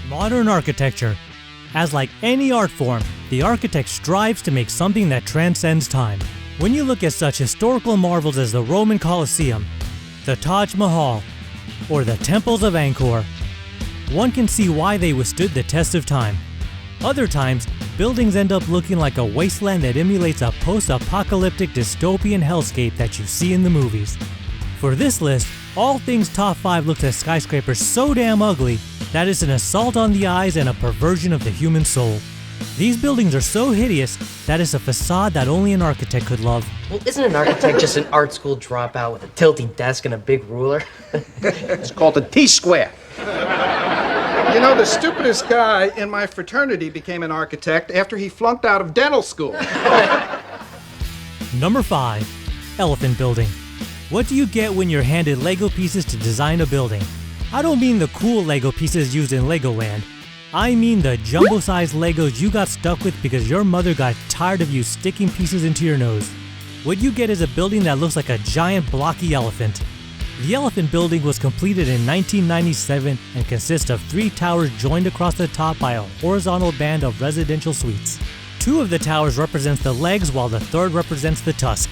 Modern architecture. As like any art form, the architect strives to make something that transcends time. When you look at such historical marvels as the Roman Colosseum, the Taj Mahal, or the Temples of Angkor, one can see why they withstood the test of time. Other times, buildings end up looking like a wasteland that emulates a post-apocalyptic dystopian hellscape that you see in the movies. For this list, all things top 5 looks at skyscrapers so damn ugly that it's an assault on the eyes and a perversion of the human soul. These buildings are so hideous that it's a facade that only an architect could love. Well, isn't an architect just an art school dropout with a tilting desk and a big ruler? It's called a T-square. You know, the stupidest guy in my fraternity became an architect after he flunked out of dental school. Number 5. Elephant Building. What do you get when you're handed Lego pieces to design a building? I don't mean the cool Lego pieces used in Legoland. I mean the jumbo-sized Legos you got stuck with because your mother got tired of you sticking pieces into your nose. What you get is a building that looks like a giant blocky elephant. The elephant building was completed in 1997 and consists of 3 towers joined across the top by a horizontal band of residential suites. 2 of the towers represents the legs while the 3rd represents the tusk.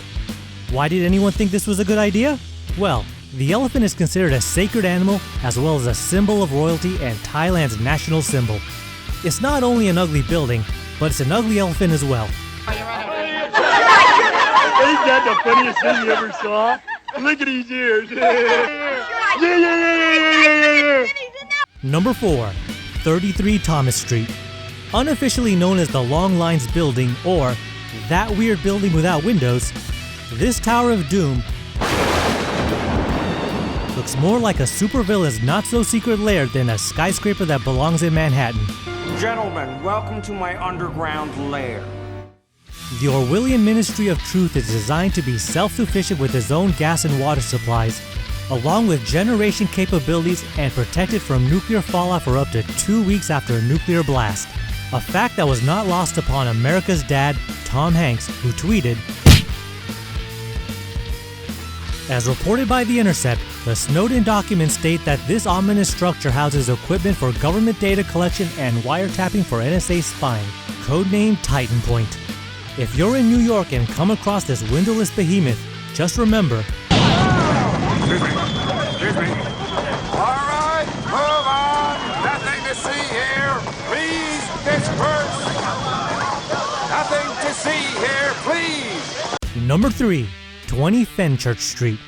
Why did anyone think this was a good idea? Well, the elephant is considered a sacred animal as well as a symbol of royalty and Thailand's national symbol. It's not only an ugly building, but it's an ugly elephant as well. Ain't that the funniest thing you ever saw? Look at his ears. Number 4. 33 Thomas Street. Unofficially known as the Long Lines Building or That Weird Building Without Windows, this Tower of Doom looks more like a supervillain's not-so-secret lair than a skyscraper that belongs in Manhattan. Gentlemen, welcome to my underground lair. The Orwellian Ministry of Truth is designed to be self-sufficient with its own gas and water supplies, along with generation capabilities and protected from nuclear fallout for up to 2 weeks after a nuclear blast. A fact that was not lost upon America's dad, Tom Hanks, who tweeted, "As reported by The Intercept, the Snowden documents state that this ominous structure houses equipment for government data collection and wiretapping for NSA spying, codenamed Titan Point. If you're in New York and come across this windowless behemoth, just remember..." Excuse me. All right, move on. Nothing to see here. Please disperse. Nothing to see here, please. Number 3. 20 Fenchurch Street.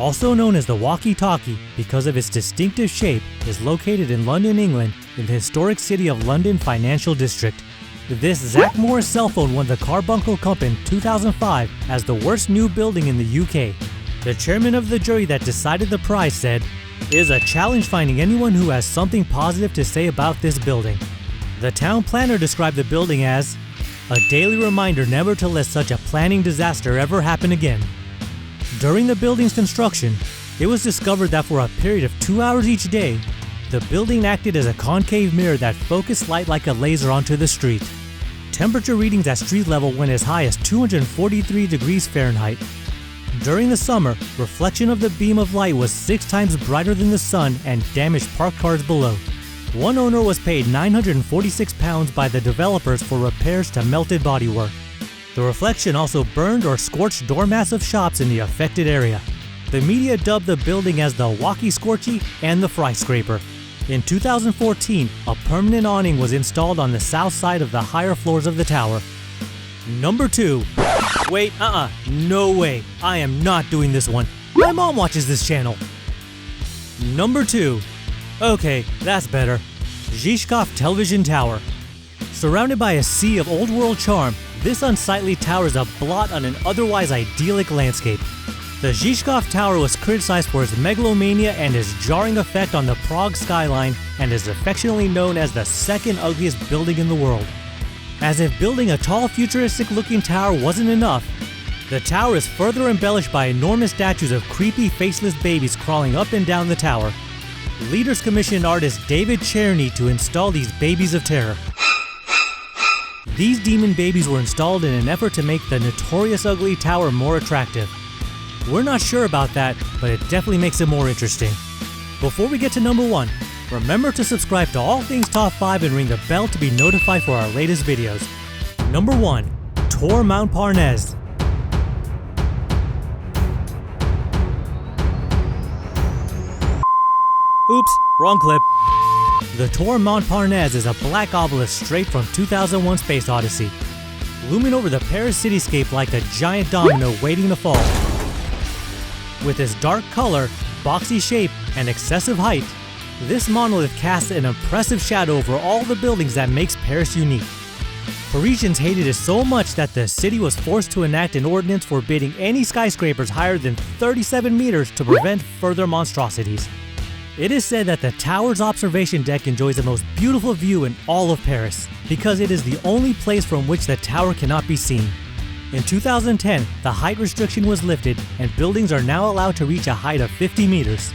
Also known as the walkie-talkie because of its distinctive shape, is located in London, England, in the historic city of London Financial District. This Zach Morris cell phone won the Carbuncle Cup in 2005 as the worst new building in the UK. The chairman of the jury that decided the prize said, "It is a challenge finding anyone who has something positive to say about this building." The town planner described the building as a daily reminder never to let such a planning disaster ever happen again. During the building's construction, it was discovered that for a period of 2 hours each day, the building acted as a concave mirror that focused light like a laser onto the street. Temperature readings at street level went as high as 243 degrees Fahrenheit. During the summer, reflection of the beam of light was 6 times brighter than the sun and damaged parked cars below. One owner was paid £946 by the developers for repairs to melted bodywork. The reflection also burned or scorched doormats of shops in the affected area. The media dubbed the building as the Walkie-Scorchy and the Fry Scraper. In 2014, a permanent awning was installed on the south side of the higher floors of the tower. Number 2. Wait, no way. I am not doing this one. My mom watches this channel. Number 2. Okay, that's better. Zhishkov Television Tower. Surrounded by a sea of old world charm, this unsightly tower is a blot on an otherwise idyllic landscape. The Zhishkov Tower was criticized for its megalomania and its jarring effect on the Prague skyline and is affectionately known as the second ugliest building in the world. As if building a tall futuristic-looking tower wasn't enough, the tower is further embellished by enormous statues of creepy faceless babies crawling up and down the tower. Leaders commissioned artist David Cherny to install these babies of terror. These demon babies were installed in an effort to make the notorious ugly tower more attractive. We're not sure about that, but it definitely makes it more interesting. Before we get to number 1, Remember to subscribe to All Things Top 5 and ring the bell to be notified for our latest videos. Number 1. Tour Montparnasse. Oops, wrong clip. The Tour Montparnasse is a black obelisk straight from 2001 Space Odyssey, looming over the Paris cityscape like a giant domino waiting to fall. With its dark color, boxy shape, and excessive height, this monolith casts an impressive shadow over all the buildings that makes Paris unique. Parisians hated it so much that the city was forced to enact an ordinance forbidding any skyscrapers higher than 37 meters to prevent further monstrosities. It is said that the tower's observation deck enjoys the most beautiful view in all of Paris, because it is the only place from which the tower cannot be seen. In 2010, the height restriction was lifted and buildings are now allowed to reach a height of 50 meters.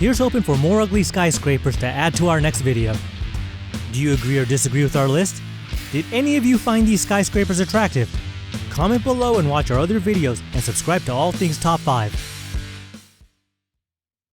Here's hoping for more ugly skyscrapers to add to our next video. Do you agree or disagree with our list? Did any of you find these skyscrapers attractive? Comment below and watch our other videos and subscribe to All Things Top 5.